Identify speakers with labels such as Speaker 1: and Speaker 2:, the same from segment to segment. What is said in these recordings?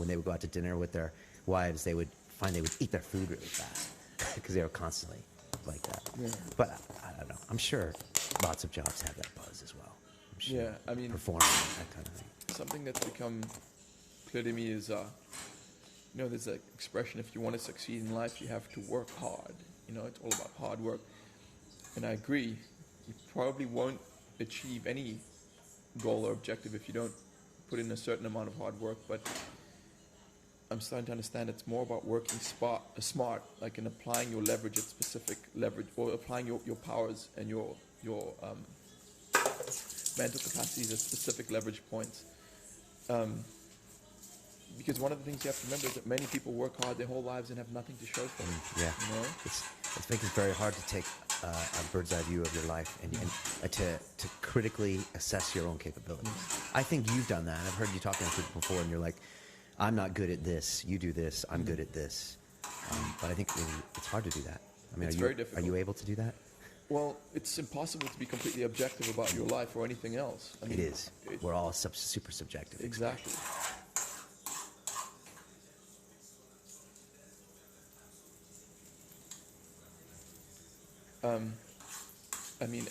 Speaker 1: they would go out to dinner with their wives, they would find they would eat their food really fast because they were constantly like that.
Speaker 2: Yeah.
Speaker 1: But I don't know. I'm sure lots of jobs have that buzz as well. I'm sure.
Speaker 2: Yeah, I mean,
Speaker 1: performing, that kind of thing.
Speaker 2: something that's become clear to me is, there's an expression, if you want to succeed in life, you have to work hard. It's all about hard work. And I agree, you probably won't achieve any goal or objective if you don't put in a certain amount of hard work, but I'm starting to understand it's more about working smart, like in applying your leverage at specific leverage, or applying your powers and your mental capacities at specific leverage points. Because one of the things you have to remember is that many people work hard their whole lives and have nothing to show for it.
Speaker 1: Yeah. It's making it very hard to take a bird's eye view of your life and to critically assess your own capabilities. I think you've done that. I've heard you talking to people before, and you're like, I'm not good at this. You do this. I'm good at this. But I think maybe it's hard to do that. I mean,
Speaker 2: It's very difficult.
Speaker 1: Are you able to do that?
Speaker 2: Well, it's impossible to be completely objective about your life or anything else. I mean,
Speaker 1: It is. We're all super subjective.
Speaker 2: Exactly. I mean,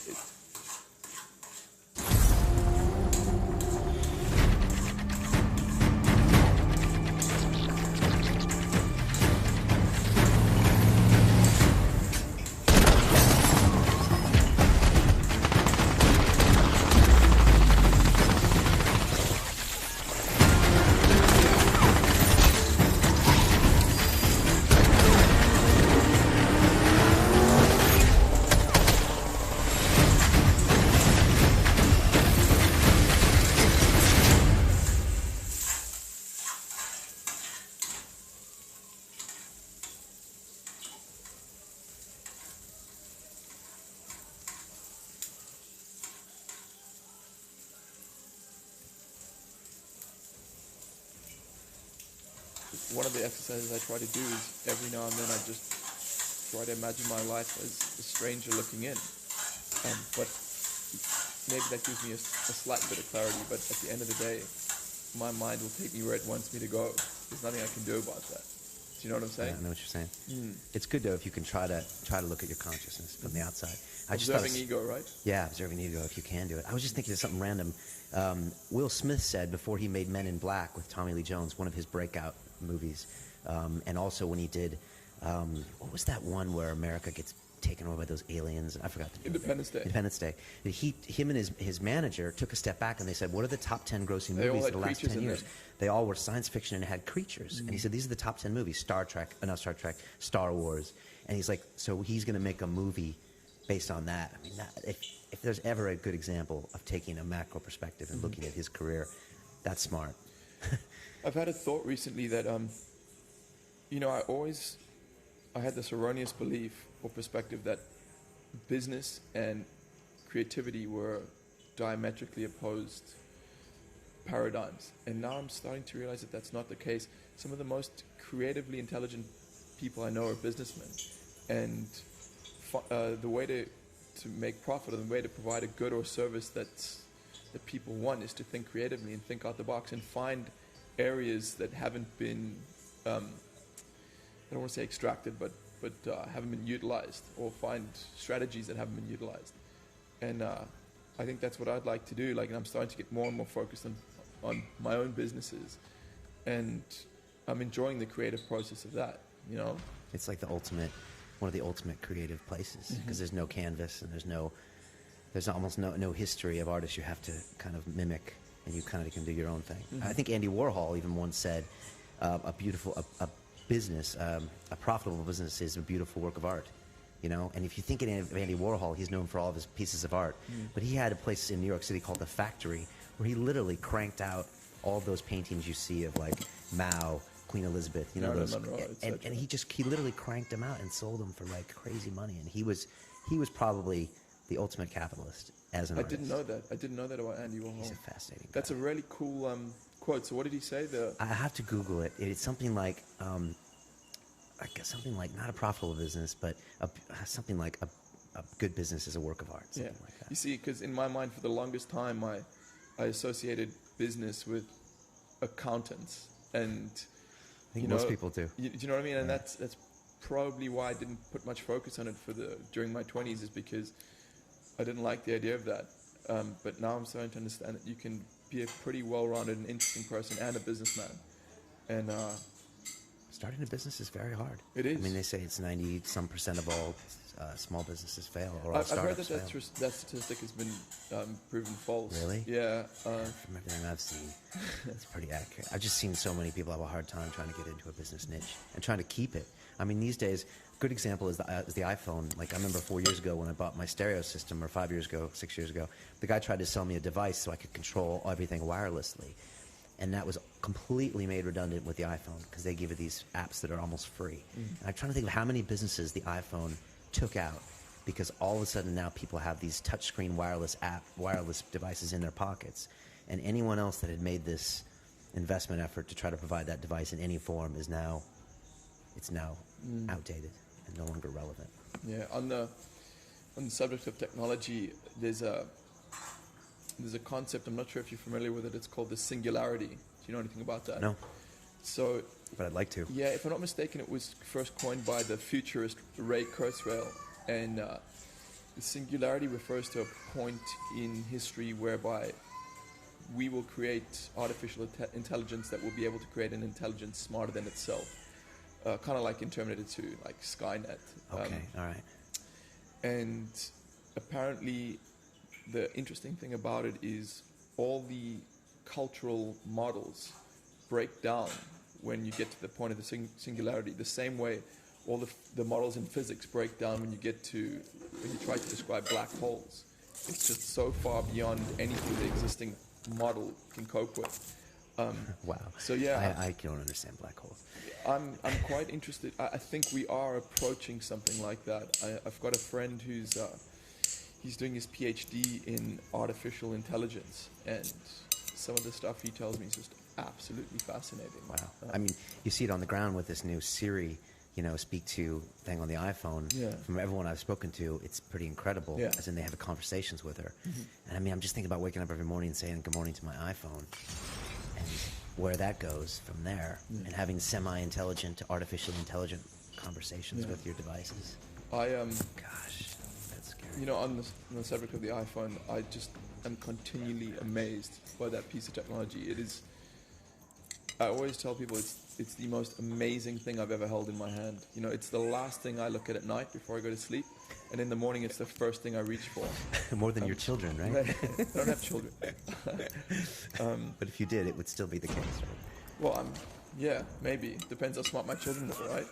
Speaker 2: one of the exercises I try to do is every now and then I just try to imagine my life as a stranger looking in. But maybe that gives me a slight bit of clarity, but at the end of the day, my mind will take me where it wants me to go. There's nothing I can do about that. Do you know what I'm saying?
Speaker 1: Yeah, I know what you're saying. It's good, though, if you can try to look at your consciousness from the outside.
Speaker 2: Observing ego, right?
Speaker 1: Yeah, observing ego, if you can do it. I was just thinking of something random. Will Smith said before he made Men in Black with Tommy Lee Jones, one of his breakout movies, and also when he did, what was that one where America gets taken over by those aliens? I forgot the name. Independence Day. Him and his manager took a step back and they said, what are the top 10 grossing movies of the last 10 years? They all were science fiction and had creatures. And he said, these are the top 10 movies. Star Wars. And he's like, so he's going to make a movie based on that. I mean, if there's ever a good example of taking a macro perspective and looking at his career, that's smart.
Speaker 2: I've had a thought recently that, I had this erroneous belief or perspective that business and creativity were diametrically opposed paradigms. And now I'm starting to realize that that's not the case. Some of the most creatively intelligent people I know are businessmen. And the way to make profit, or the way to provide a good or service that people want, is to think creatively and think out the box and find areas that haven't been, I don't want to say extracted, but haven't been utilized, or find strategies that haven't been utilized. And I think that's what I'd like to do. And I'm starting to get more and more focused on my own businesses, and I'm enjoying the creative process of that.
Speaker 1: It's like one of the ultimate creative places, because there's no canvas and there's almost no history of artists you have to kind of mimic, and you kind of can do your own thing. I think Andy Warhol even once said, a profitable business is a beautiful work of art, And if you think of Andy Warhol, he's known for all of his pieces of art, but he had a place in New York City called the Factory, where he literally cranked out all those paintings you see of like Mao, Queen Elizabeth, those, and he literally cranked them out and sold them for like crazy money, and he was probably the ultimate capitalist as an artist.
Speaker 2: I didn't know that about Andy Warhol.
Speaker 1: He's a fascinating guy.
Speaker 2: That's a really cool quote. So what did he say?
Speaker 1: I have to Google it. It's something like, I guess something like not a profitable business, but something like a good business is a work of art. Something like that.
Speaker 2: You see, because in my mind, for the longest time, I associated business with accountants and
Speaker 1: I think most people do.
Speaker 2: Do you know what I mean? And
Speaker 1: Yeah.
Speaker 2: that's probably why I didn't put much focus on it during my 20s, is because I didn't like the idea of that. But now I'm starting to understand that you can be a pretty well-rounded and interesting person and a businessman. And
Speaker 1: Starting a business is very hard.
Speaker 2: It is.
Speaker 1: I mean, they say it's 90% of all small businesses fail, or all
Speaker 2: I've heard
Speaker 1: startups fail.
Speaker 2: that statistic has been proven false.
Speaker 1: Really?
Speaker 2: Yeah.
Speaker 1: From everything I've seen, it's pretty accurate. I've just seen so many people have a hard time trying to get into a business niche and trying to keep it. I mean, these days, a good example is the iPhone. Like, I remember 4 years ago when I bought my stereo system, or 5 years ago, 6 years ago, the guy tried to sell me a device so I could control everything wirelessly. And that was completely made redundant with the iPhone, because they give you these apps that are almost free. And I'm trying to think of how many businesses the iPhone took out, because all of a sudden now people have these touchscreen wireless devices in their pockets. And anyone else that had made this investment effort to try to provide that device in any form is now, it's now outdated and no longer relevant.
Speaker 2: Yeah. On the subject of technology, there's a concept, I'm not sure if you're familiar with it, it's called the singularity. Do you know anything about that?
Speaker 1: No,
Speaker 2: So,
Speaker 1: but I'd like to.
Speaker 2: yeah, if I'm not mistaken, it was first coined by the futurist Ray Kurzweil, and the singularity refers to a point in history whereby we will create artificial intelligence that will be able to create an intelligence smarter than itself, kind of like in Terminator 2, like Skynet.
Speaker 1: Okay, all right.
Speaker 2: And apparently, the interesting thing about it is all the cultural models break down when you get to the point of the singularity. The same way all the models in physics break down when you try to describe black holes. It's just so far beyond anything the existing model can cope with.
Speaker 1: Wow.
Speaker 2: So yeah,
Speaker 1: I don't understand black holes.
Speaker 2: I'm quite interested. I think we are approaching something like that. I've got a friend he's doing his PhD in artificial intelligence, and some of the stuff he tells me is just absolutely fascinating.
Speaker 1: Wow. I mean, you see it on the ground with this new Siri, speak to thing on the iPhone.
Speaker 2: Yeah.
Speaker 1: From everyone I've spoken to, it's pretty incredible.
Speaker 2: Yeah.
Speaker 1: As in, they have conversations with her.
Speaker 2: Mm-hmm.
Speaker 1: And I mean, I'm just thinking about waking up every morning and saying good morning to my iPhone, and where that goes from there, and having semi-intelligent to artificially intelligent conversations with your devices. Gosh, that's scary.
Speaker 2: On the subject of the iPhone, I just am continually amazed by that piece of technology. It is. I always tell people it's the most amazing thing I've ever held in my hand. It's the last thing I look at night before I go to sleep, and in the morning it's the first thing I reach for.
Speaker 1: More than your children, right?
Speaker 2: I don't have children.
Speaker 1: But if you did, it would still be the case, right?
Speaker 2: Well, yeah, maybe. Depends how smart my children are, right?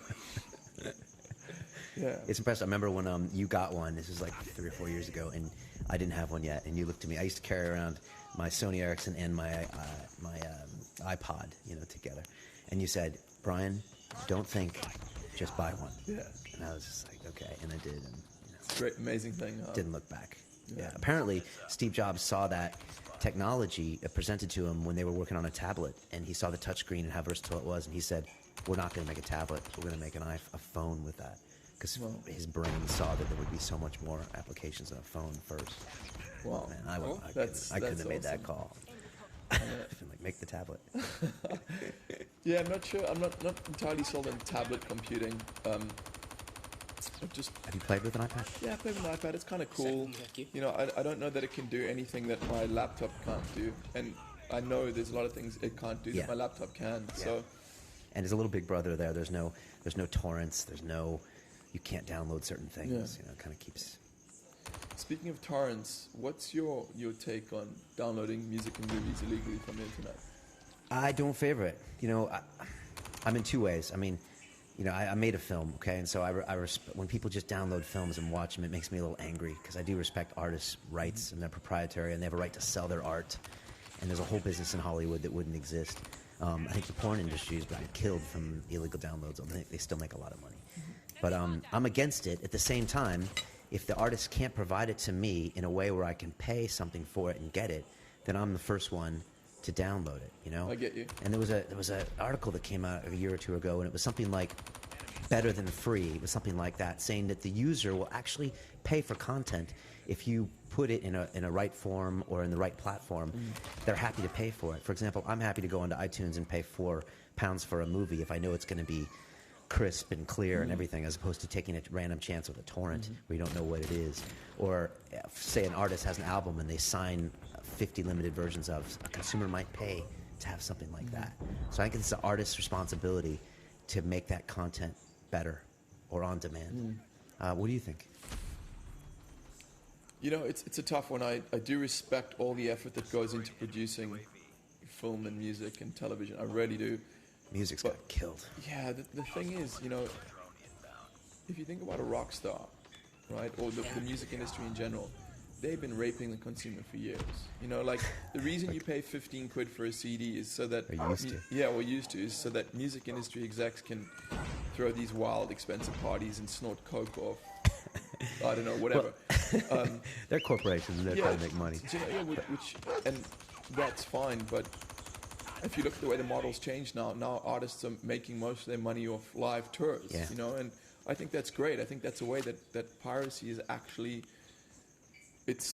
Speaker 2: Yeah.
Speaker 1: It's impressive. I remember when you got one. This was like 3 or 4 years ago, and I didn't have one yet. And you looked at me. I used to carry around my Sony Ericsson and my iPod, together. And you said, "Brian, don't think, just buy one."
Speaker 2: Yeah.
Speaker 1: And I was just like, "Okay," and I did, and
Speaker 2: It's a great, amazing thing.
Speaker 1: didn't look back.
Speaker 2: Yeah.
Speaker 1: Apparently, Steve Jobs saw that technology presented to him when they were working on a tablet, and he saw the touchscreen and how versatile it was, and he said, "We're not going to make a tablet. We're going to make a phone with that." Because his brain saw that there would be so much more applications on a phone first.
Speaker 2: Wow.
Speaker 1: Man, I couldn't have made that call. Like, make the tablet.
Speaker 2: Yeah, I'm not sure. I'm not entirely sold on tablet computing.
Speaker 1: Have you played with an iPad?
Speaker 2: Yeah, I play with an iPad. It's kind of cool. I don't know that it can do anything that my laptop can't do, and I know there's a lot of things it can't do that my laptop can.
Speaker 1: Yeah.
Speaker 2: So,
Speaker 1: and there's a little big brother there. There's no torrents. You can't download certain things.
Speaker 2: Yeah.
Speaker 1: It kind of keeps.
Speaker 2: Speaking of torrents, what's your take on downloading music and movies illegally from the internet?
Speaker 1: I don't favor it. I'm in two ways. I mean, I made a film, okay, and so when people just download films and watch them, it makes me a little angry, because I do respect artists' rights and they're proprietary and they have a right to sell their art. And there's a whole business in Hollywood that wouldn't exist. I think the porn industry has been killed from illegal downloads. I think they still make a lot of money. But I'm against it. At the same time, if the artist can't provide it to me in a way where I can pay something for it and get it, then I'm the first one to download it.
Speaker 2: I get you.
Speaker 1: And there was an article that came out a year or two ago, and it was something like better than free, with something like that, saying that the user will actually pay for content if you put it in a right form or in the right platform. They're happy to pay for it. For example, I'm happy to go onto iTunes and pay £4 for a movie if I know it's going to be crisp and clear and everything, as opposed to taking a random chance with a torrent where you don't know what it is. Or say an artist has an album and they sign 50 limited versions of, a consumer might pay to have something like that. So I think it's the artist's responsibility to make that content better or on demand. What do you think?
Speaker 2: You know, it's a tough one. I do respect all the effort that goes into producing film and music and television. I really do.
Speaker 1: Music's got killed.
Speaker 2: Yeah, the thing is, you know, if you think about a rock star, right, or the music industry in general, they've been raping the consumer for years. You know, like the reason you pay 15 quid for a CD is so that
Speaker 1: Or used to.
Speaker 2: Yeah, or used to, is so that music industry execs can throw these wild, expensive parties and snort coke off. I don't know, whatever.
Speaker 1: They're corporations. They're trying to make money.
Speaker 2: So, you know, and that's fine, but if you look at the way the model's changed now artists are making most of their money off live tours, you know, and I think that's great. I think that's a way that piracy is actually, it's